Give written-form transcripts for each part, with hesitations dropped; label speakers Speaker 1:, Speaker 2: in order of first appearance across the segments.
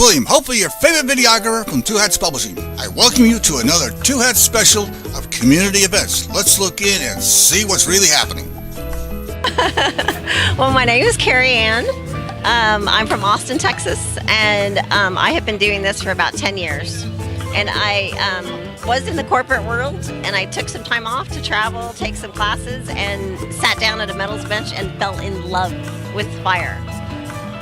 Speaker 1: William, hopefully your favorite videographer from Two Hats Publishing. I welcome you to another Two Hats special of community events. Let's look in and see what's really happening.
Speaker 2: Well, my name is Carianne. I'm from Austin, Texas, and I have been doing this for about 10 years. And I was in the corporate world, and I took some time off to travel, take some classes, and sat down at a metals bench and fell in love with fire.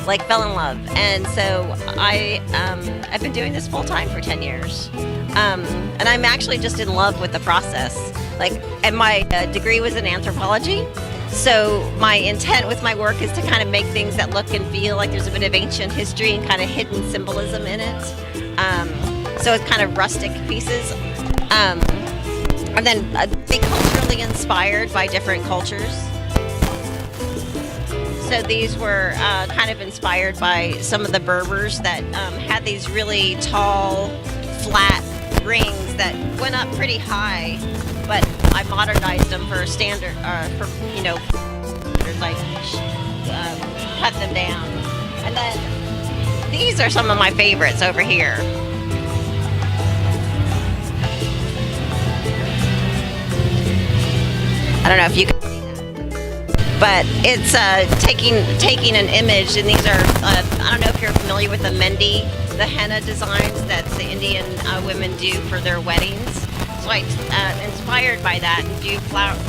Speaker 2: Like, fell in love. And so I've been doing this full time for 10 years. And I'm actually just in love with the process. And my degree was in anthropology. So my intent with my work is to kind of make things that look and feel like there's a bit of ancient history and kind of hidden symbolism in it. So it's kind of rustic pieces. And then be culturally inspired by different cultures. So these were kind of inspired by some of the Berbers that had these really tall, flat rings that went up pretty high, but I modernized them for standard, cut them down. And then these are some of my favorites over here. I don't know if you can see that, but it's taking an image, and these are I don't know if you're familiar with the Mendi, the henna designs that the Indian women do for their weddings. So I inspired by that and do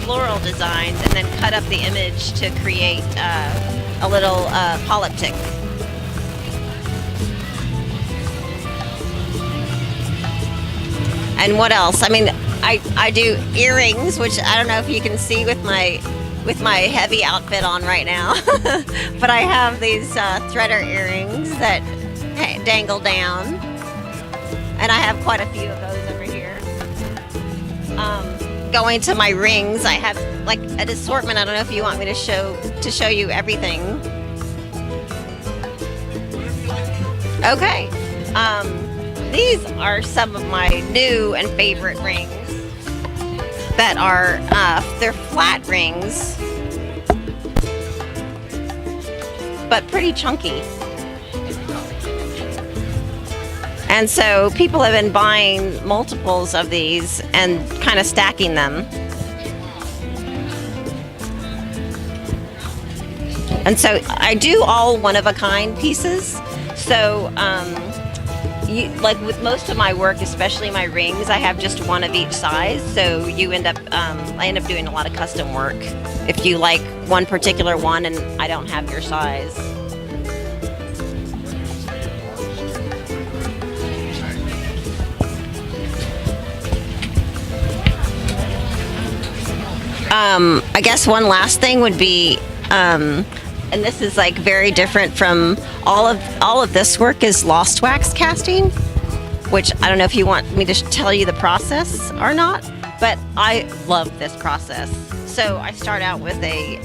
Speaker 2: floral designs, and then cut up the image to create a little polyptych. And what else? I mean, I do earrings, which I don't know if you can see with my heavy outfit on right now, but I have these threader earrings that dangle down, and I have quite a few of those over here. Going to my rings, I have like an assortment. I don't know if you want me to show you everything. Okay. These are some of my new and favorite rings that are they're flat rings, but pretty chunky. And so people have been buying multiples of these and kind of stacking them. And so I do all one-of-a-kind pieces. So like with most of my work, especially my rings, I have just one of each size. So I end up doing a lot of custom work if you like one particular one and I don't have your size. I guess one last thing would be, and this is like very different from all of this work, is lost wax casting, which I don't know if you want me to tell you the process or not, but I love this process. So I start out with a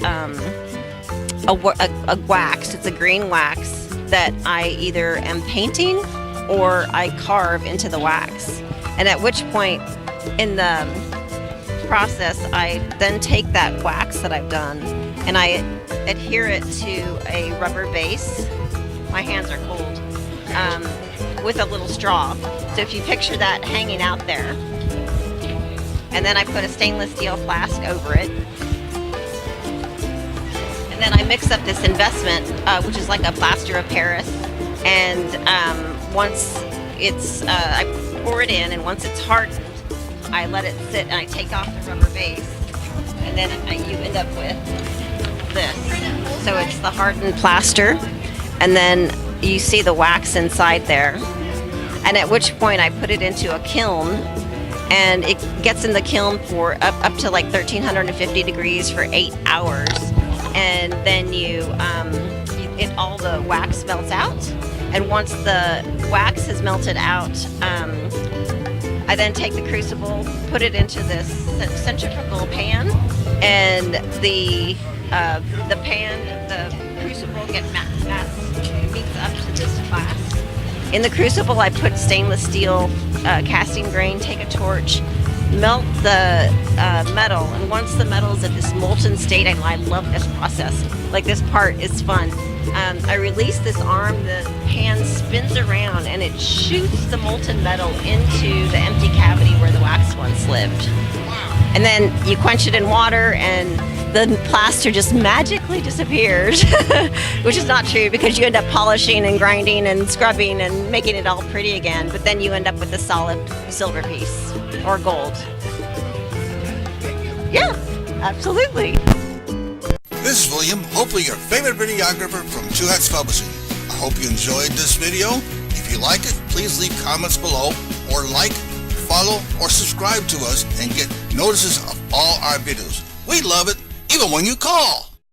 Speaker 2: wax. It's a green wax that I either am painting or I carve into the wax, and at which point in the process I then take that wax that I've done and I adhere it to a rubber base. My hands are cold. With a little straw. So if you picture that hanging out there, and then I put a stainless steel flask over it, and then I mix up this investment, which is like a plaster of Paris, and once it's I pour it in, and once it's hardened, I let it sit and I take off the rubber base, and then you end up with this. So it's the hardened plaster, and then you see the wax inside there, and at which point I put it into a kiln, and it gets in the kiln for up to like 1350 degrees for 8 hours, and then all the wax melts out, and once the wax has melted out, I then take the crucible, put it into this centrifugal pan, and the crucible meets up to this flask. In the crucible, I put stainless steel casting grain, take a torch, melt the metal, and once the metal is at this molten state, I love this process. Like, this part is fun. I release this arm, the pan spins around, and it shoots the molten metal into the empty cavity where the wax once lived. And then you quench it in water and the plaster just magically disappears, which is not true because you end up polishing and grinding and scrubbing and making it all pretty again, but then you end up with a solid silver piece or gold. Yeah, absolutely.
Speaker 1: This is William, hopefully your favorite videographer from Two Hats Publishing. I hope you enjoyed this video. If you like it, please leave comments below or like, follow, or subscribe to us and get notices of all our videos. We love it, even when you call.